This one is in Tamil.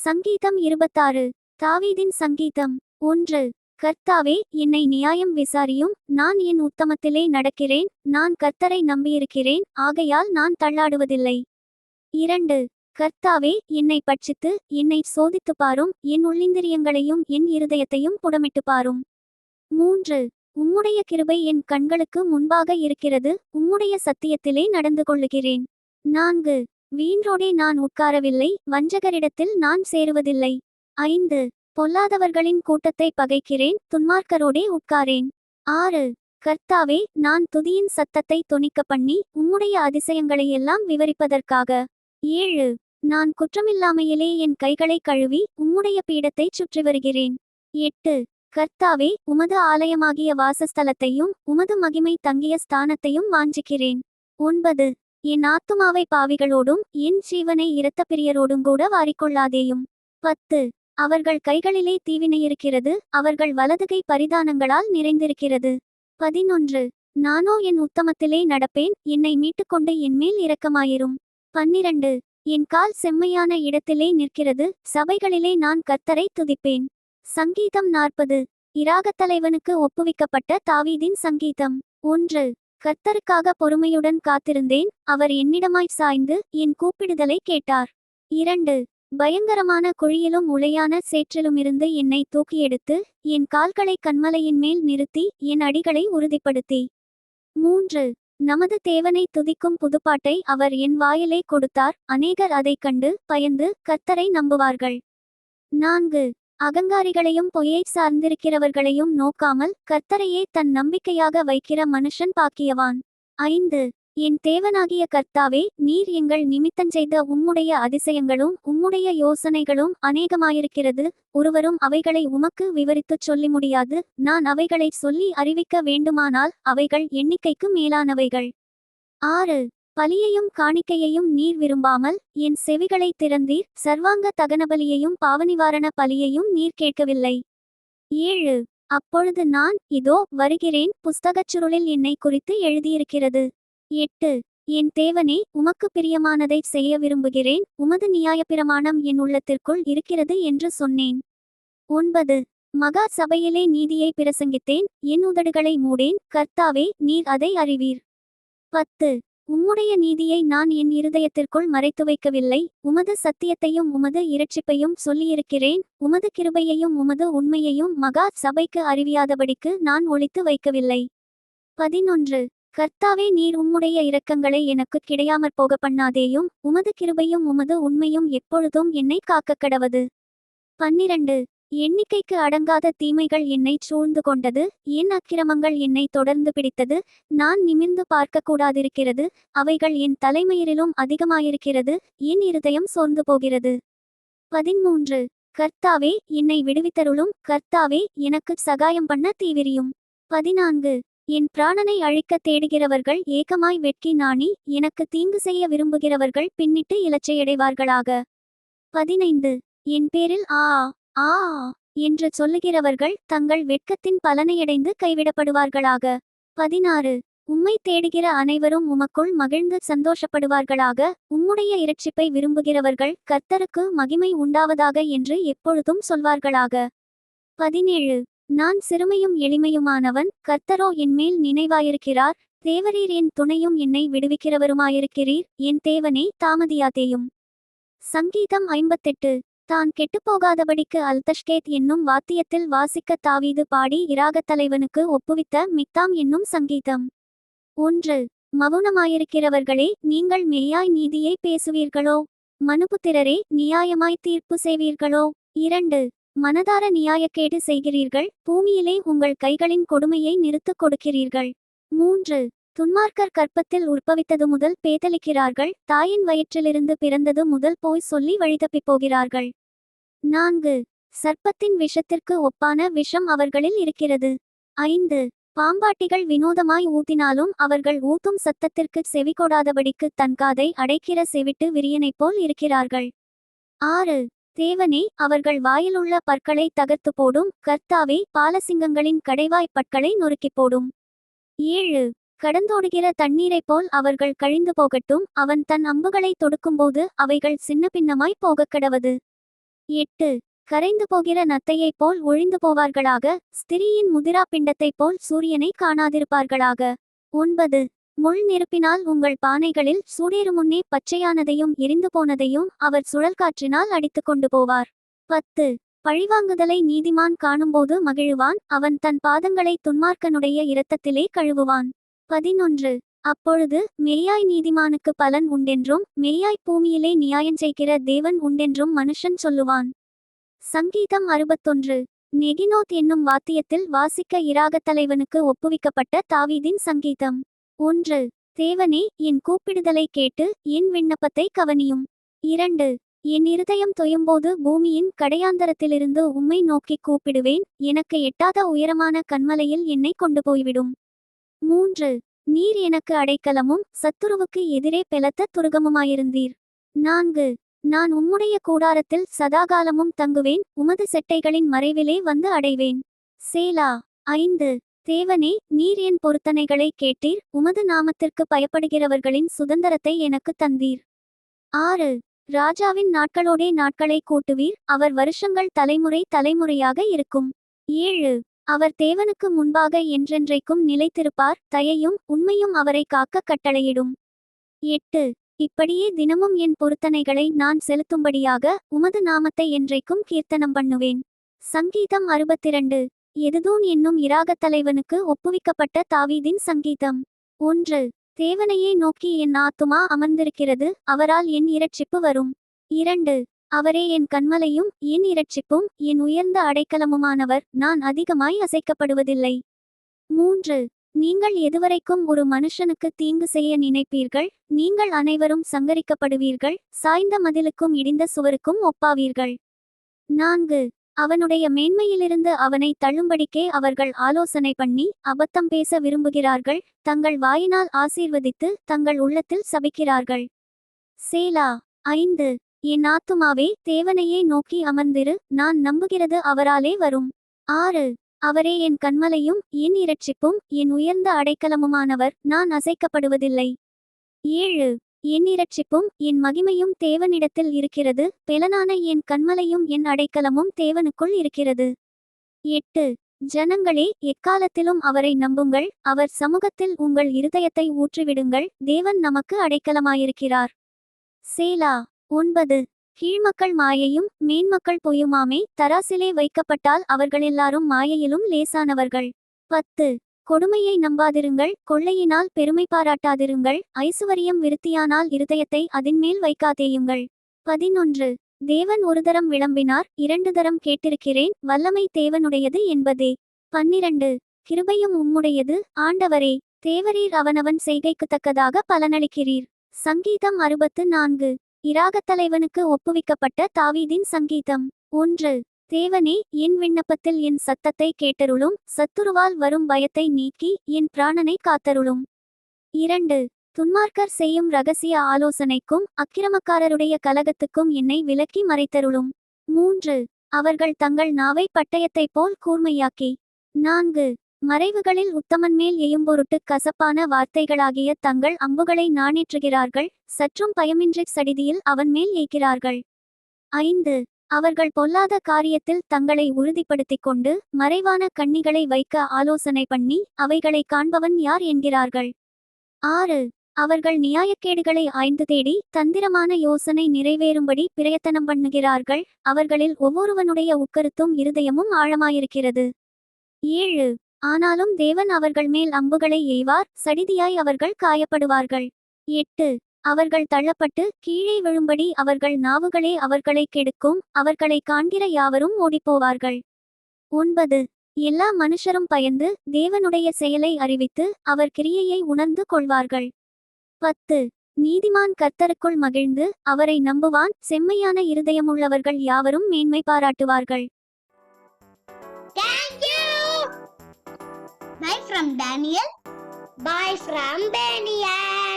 சங்கீதம் 26. தாவீதின் சங்கீதம். 1. கர்த்தாவே, என்னை நியாயம் விசாரியும். நான் என் உத்தமத்திலே நடக்கிறேன். நான் கர்த்தரை நம்பியிருக்கிறேன், ஆகையால் நான் தள்ளாடுவதில்லை. 2. கர்த்தாவே, என்னை பட்சித்து என்னை சோதித்துப் பாரும். என் உள்ளிந்திரியங்களையும் என் இருதயத்தையும் புடமிட்டு பாரும். 3. உம்முடைய கிருபை என் கண்களுக்கு முன்பாக இருக்கிறது. உம்முடைய சத்தியத்திலே நடந்து கொள்ளுகிறேன். 4. வீணரோடே நான் உட்காரவில்லை, வஞ்சகரிடத்தில் நான் சேருவதில்லை. 5. பொல்லாதவர்களின் கூட்டத்தை பகைக்கிறேன், துன்மார்க்கரோடே உட்காரேன். 6. கர்த்தாவே, நான் துதியின் சத்தத்தை தொனிக்க பண்ணி உம்முடைய அதிசயங்களையெல்லாம் விவரிப்பதற்காக. 7. நான் குற்றமில்லாமையிலே என் கைகளை கழுவி உம்முடைய பீடத்தைச் சுற்றி வருகிறேன். 8. கர்த்தாவே, உமது ஆலயமாகிய வாசஸ்தலத்தையும் உமது மகிமை தங்கிய ஸ்தானத்தையும் வாஞ்சிக்கிறேன். 9. என் ஆத்துமாவை பாவிகளோடும் என் ஜீவனை இரத்தப்பிரியரோடுங்கூட வாரிக்கொள்ளாதேயும். 10. அவர்கள் கைகளிலே தீவினையிருக்கிறது, அவர்கள் வலதுகை பரிதானங்களால் நிறைந்திருக்கிறது. 11. நானோ என் உத்தமத்திலே நடப்பேன், என்னை மீட்டுக்கொண்டு என்மேல் இரக்கமாயிரும். 12. என் கால் செம்மையான இடத்திலே நிற்கிறது, சபைகளிலே நான் கர்த்தரை துதிப்பேன். சங்கீதம் 40. இராகத்தலைவனுக்கு ஒப்புவிக்கப்பட்ட தாவீதின் சங்கீதம். 1. கர்த்தருக்காக பொறுமையுடன் காத்திருந்தேன், அவர் என்னிடமாய் சாய்ந்து என் கூப்பிடுதலை கேட்டார். 2. பயங்கரமான குழியிலும் உளையான சேற்றிலுமிருந்து என்னை தூக்கியெடுத்து என் கால்களை கன்மலையின் மேல் நிறுத்தி என் அடிகளை உறுதிப்படுத்தி. 3. நமது தேவனை துதிக்கும் புதுப்பாட்டை அவர் என் வாயிலே கொடுத்தார், அநேகர் அதைக் கண்டு பயந்து கர்த்தரை நம்புவார்கள். 4. அகங்காரிகளையும் பொய்யை சார்ந்திருக்கிறவர்களையும் நோக்காமல் கர்த்தரையே தன் நம்பிக்கையாக வைக்கிற மனுஷன் பாக்கியவான். 5. என் தேவனாகிய கர்த்தாவே, நீர் எங்கள் நிமித்தஞ்செய்த உம்முடைய அதிசயங்களும் உம்முடைய யோசனைகளும் அநேகமாயிருக்கிறது, ஒருவரும் அவைகளை உமக்கு விவரித்துச் சொல்லி முடியாது. நான் அவைகளை சொல்லி அறிவிக்க வேண்டுமானால் அவைகள் எண்ணிக்கைக்கு மேலானவைகள். 6. பலியையும் காணிக்கையையும் நீர் விரும்பாமல் என் செவிகளை திறந்தீர், சர்வாங்க தகனபலியையும் பாவநிவாரண பலியையும் நீர் கேட்கவில்லை. 7. அப்பொழுது நான், இதோ வருகிறேன், புஸ்தகச் சுருளில் என்னை குறித்து எழுதியிருக்கிறது. 8. என் தேவனே, உமக்கு பிரியமானதை செய்ய விரும்புகிறேன், உமது நியாயப்பிரமாணம் என் உள்ளத்திற்குள் இருக்கிறது என்று சொன்னேன். 9. மகா சபையிலே நீதியை பிரசங்கித்தேன், என் உதடுகளை மூடேன், கர்த்தாவே, நீர் அதை அறிவீர். 10. உம்முடைய நீதியை நான் என் இருதயத்திற்குள் மறைத்து வைக்கவில்லை, உமது சத்தியத்தையும் உமது இரட்சிப்பையும் சொல்லியிருக்கிறேன், உமது கிருபையையும் உமது உண்மையையும் மகா சபைக்கு அறிவியாதபடிக்கு நான் ஒளித்து வைக்கவில்லை. 11. கர்த்தாவே, நீர் உம்முடைய இரக்கங்களை எனக்கு கிடையாமற் போக பண்ணாதேயும், உமது கிருபையும் உமது உண்மையும் எப்பொழுதும் என்னை காக்கக்கடவது. 12. எண்ணிக்கைக்கு அடங்காத தீமைகள் என்னை சூழ்ந்து கொண்டது, என் அக்கிரமங்கள் என்னை தொடர்ந்து பிடித்தது, நான் நிமிர்ந்து பார்க்கக்கூடாதிருக்கிறது, அவைகள் என் தலைமயிரிலும் அதிகமாயிருக்கிறது, என் இருதயம் சோர்ந்து போகிறது. 13. கர்த்தாவே, என்னை விடுவித்தருளும், கர்த்தாவே, எனக்கு சகாயம் பண்ண தீவிரியும். 14. என் பிராணனை அழிக்க தேடுகிறவர்கள் ஏகமாய் வெட்கி நாணி, எனக்கு தீங்கு செய்ய விரும்புகிறவர்கள் பின்னிட்டு இலச்சையடைவார்களாக. 15. என் பேரில் ஆ ஆ என்று சொல்லுகிறவர்கள் தங்கள் வெட்கத்தின் பலனையடைந்து கைவிடப்படுவார்களாக. 16. உம்மை தேடுகிற அனைவரும் உமக்குள் மகிழ்ந்து சந்தோஷப்படுவார்களாக, உம்முடைய இரட்சிப்பை விரும்புகிறவர்கள் கர்த்தருக்கு மகிமை உண்டாவதாக என்று எப்பொழுதும் சொல்வார்களாக. 17. நான் சிறுமையும் எளிமையுமானவன், கர்த்தரோ என்மேல் நினைவாயிருக்கிறார், தேவரீர் என் துணையும் என்னை விடுவிக்கிறவருமாயிருக்கிறீர், என் தேவனே, தாமதியாதேயும். சங்கீதம் 58. தான் கெட்டுப்போகாதபடிக்கு அல்தஷ்கேத் என்னும் வாத்தியத்தில் வாசிக்க தாவீது பாடி இராகத்தலைவனுக்கு ஒப்புவித்த மிக்தாம் என்னும் சங்கீதம். 1. மவுனமாயிருக்கிறவர்களே, நீங்கள் மெய்யாய் நீதியை பேசுவீர்களோ? மனுபுத்திரரே, நியாயமாய் தீர்ப்பு செய்வீர்களோ? 2. மனதார நியாயக்கேடு செய்கிறீர்கள், பூமியிலே உங்கள் கைகளின் கொடுமையை நிறுத்துக் கொடுக்கிறீர்கள். 3. துன்மார்க்கர் கற்பத்தில் உற்பவித்தது முதல் பேதலிக்கிறார்கள், தாயின் வயிற்றிலிருந்து பிறந்தது முதல் போய் சொல்லி வழிதப்பிப் போகிறார்கள். 4. சர்ப்பத்தின் விஷத்திற்கு ஒப்பான விஷம் அவர்களில் இருக்கிறது. 5. பாம்பாட்டிகள் வினோதமாய் ஊத்தினாலும் அவர்கள் ஊத்தும் சத்தத்திற்கு செவிகொடாதபடிக்கு தன் காதை அடைக்கிற செவிட்டு விரியனைப் போல் இருக்கிறார்கள். 6. தேவனே, அவர்கள் வாயிலுள்ள பற்களை தகர்த்து போடும், கர்த்தாவே, பாலசிங்கங்களின் கடைவாய்ப் பற்களை நொறுக்கிப் போடும். 7. கடந்தோடுகிற தண்ணீரைப் போல் அவர்கள் கழிந்து போகட்டும், அவன் தன் அம்புகளை தொடுக்கும்போது அவைகள் சின்னபின்னமாய் போகக்கடவது. 8. கரைந்து போகிற நத்தையைப் போல் ஒழிந்து போவார்களாக. ஸ்திரீயின் முதிரா பிண்டத்தைப் போல் சூரியனை காணாதிருப்பார்களாக. 9. முள் நெருப்பினால் உங்கள் பானைகளில் சூடேறு முன்னே பச்சையானதையும் எரிந்து போனதையும் அவர் சுழல்காற்றினால் அடித்து கொண்டு போவார். 10. பழிவாங்குதலை நீதிமான் காணும்போது மகிழுவான். அவன் தன் பாதங்களை துன்மார்க்கனுடைய இரத்தத்திலே கழுவுவான். 11. அப்பொழுது மெய்யாய் நீதிமானுக்கு பலன் உண்டென்றும் மெய்யாய் பூமியிலே நியாயஞ்செய்கிற தேவன் உண்டென்றும் மனுஷன் சொல்லுவான். சங்கீதம் 61. நெகினோத் என்னும் வாத்தியத்தில் வாசிக்க இராகத் தலைவனுக்கு ஒப்புவிக்கப்பட்ட தாவீதின் சங்கீதம். 1. தேவனே, என் கூப்பிடுதலை கேட்டு என் விண்ணப்பத்தை கவனியும். 2. என் இருதயம் தொயும்போது பூமியின் கடையாந்தரத்திலிருந்து உம்மை நோக்கி கூப்பிடுவேன். எனக்கு எட்டாத உயரமான கன்மலையில் என்னை கொண்டு போய்விடும். 3. நீர் எனக்கு அடைக்கலமும் சத்துருவுக்கு எதிரே பெலத்த துருகமுமாயிருந்தீர். 4. நான் உம்முடைய கூடாரத்தில் சதாகாலமும் தங்குவேன். உமது செட்டைகளின் மறைவிலே வந்து அடைவேன். சேலா. 5. தேவனே, நீர் என் பொருத்தனைகளை கேட்டீர். உமது நாமத்திற்கு பயப்படுகிறவர்களின் சுதந்திரத்தை எனக்கு தந்தீர். 6. ராஜாவின் நாட்களோடே நாட்களை கூட்டுவீர். அவர் வருஷங்கள் தலைமுறை தலைமுறையாக இருக்கும். 7. அவர் தேவனுக்கு முன்பாக என்றென்றைக்கும் நிலைத்திருப்பார். தயையும் உண்மையும் அவரை காக்க கட்டளையிடும். 8. இப்படியே தினமும் என் பொருத்தனைகளை நான் செலுத்தும்படியாக உமது நாமத்தை என்றைக்கும் கீர்த்தனம் பண்ணுவேன். சங்கீதம் 62. எதுதூன் என்னும் இராகத் தலைவனுக்கு ஒப்புவிக்கப்பட்ட தாவீதின் சங்கீதம். 1. தேவனையே நோக்கி என் ஆத்துமா அமர்ந்திருக்கிறது. அவரால் என் இரட்சிப்பு வரும். 2. அவரே என் கன்மலையும் என் இரட்சிப்பும் என் உயர்ந்த அடைக்கலமுமானவர். நான் அதிகமாய் அசைக்கப்படுவதில்லை. 3. நீங்கள் எதுவரைக்கும் ஒரு மனுஷனுக்கு தீங்கு செய்ய நினைப்பீர்கள்? நீங்கள் அனைவரும் சங்கரிக்கப்படுவீர்கள். சாய்ந்த மதிலுக்கும் இடிந்த சுவருக்கும் ஒப்பாவீர்கள். 4. அவனுடைய மேன்மையிலிருந்து அவனை தள்ளும்படிக்கே அவர்கள் ஆலோசனை பண்ணி அபத்தம் பேச விரும்புகிறார்கள். தங்கள் வாயினால் ஆசீர்வதித்து தங்கள் உள்ளத்தில் சபிக்கிறார்கள். சேலா. 5. என் ஆத்துமாவே, தேவனையே நோக்கி அமர்ந்திரு. நான் நம்புகிறது அவராலே வரும். 6. அவரே என் கன்மலையும் என் இரட்சிப்பும் என் உயர்ந்த அடைக்கலமுமானவர். நான் அசைக்கப்படுவதில்லை. 7. என் இரட்சிப்பும் என் மகிமையும் தேவனிடத்தில் இருக்கிறது. பெலனான என் கன்மலையும் என் அடைக்கலமும் தேவனுக்குள் இருக்கிறது. 8. ஜனங்களே, எக்காலத்திலும் அவரை நம்புங்கள். அவர் சமூகத்தில் உங்கள் இருதயத்தை ஊற்றிவிடுங்கள். தேவன் நமக்கு அடைக்கலமாயிருக்கிறார். சேலா. 9. கீழ்மக்கள் மாயையும் மேன்மக்கள் பொய்யுமாமே. தராசிலே வைக்கப்பட்டால் அவர்களெல்லாரும் மாயையிலும் லேசானவர்கள். 10. கொடுமையை நம்பாதிருங்கள். கொள்ளையினால் பெருமை பாராட்டாதிருங்கள். ஐசுவரியம் விருத்தியானால் இருதயத்தை அதின்மேல் வைக்காதேயுங்கள். 11. தேவன் ஒரு தரம் விளம்பினார், 2 தரம் கேட்டிருக்கிறேன். வல்லமை தேவனுடையது என்பதே. 12. கிருபையும் உம்முடையது, ஆண்டவரே. தேவரீர் அவனவன் செய்கைக்குத்தக்கதாக பலனளிக்கிறீர். சங்கீதம் 64. இராகத் தலைவனுக்கு ஒப்புவிக்கப்பட்ட தாவீதின் சங்கீதம். 1. தேவனே, என் விண்ணப்பத்தில் என் சத்தத்தை கேட்டருளும். சத்துருவால் வரும் பயத்தை நீக்கி என் பிராணனை காத்தருளும். 2. துன்மார்க்கர் செய்யும் இரகசிய ஆலோசனைக்கும் அக்கிரமக்காரருடைய கலகத்துக்கும் என்னை விலக்கி மறைத்தருளும். 3. அவர்கள் தங்கள் நாவை பட்டயத்தைப் போல் கூர்மையாக்கி. 4. மறைவுகளில் உத்தமன்மேல் எயும்பொருட்டு கசப்பான வார்த்தைகளாகிய தங்கள் அம்புகளை நாணேற்றுகிறார்கள். சற்றும் பயமின்றிச் சடிதியில் அவன் மேல் ஏய்க்கிறார்கள். 5. அவர்கள் பொல்லாத காரியத்தில் தங்களை உறுதிப்படுத்திக் கொண்டு மறைவான கண்ணிகளை வைக்க ஆலோசனை பண்ணி அவைகளை காண்பவன் யார் என்கிறார்கள். 6. அவர்கள் நியாயக்கேடுகளை ஆய்ந்து தேடி தந்திரமான யோசனை நிறைவேறும்படி பிரயத்தனம் பண்ணுகிறார்கள். அவர்களில் ஒவ்வொருவனுடைய உட்கருத்தும் இருதயமும் ஆழமாயிருக்கிறது. 7. ஆனாலும் தேவன் அவர்கள் மேல் அம்புகளை எய்வார். சடிதியாய் அவர்கள் காயப்படுவார்கள். 8. அவர்கள் தள்ளப்பட்டு கீழே விழும்படி அவர்கள் நாவுகளே அவர்களை கெடுக்கும். அவர்களை காண்கிற யாவரும் ஓடிப்போவார்கள். 9. எல்லா மனுஷரும் பயந்து தேவனுடைய செயலை அறிவித்து அவர் கிரியையை உணர்ந்து கொள்வார்கள். 10. நீதிமான் கர்த்தருக்குள் மகிழ்ந்து அவரை நம்புவான். செம்மையான இருதயமுள்ளவர்கள் யாவரும் மேன்மை பாராட்டுவார்கள். Thank you. Bye from Daniel. Bye from Daniel.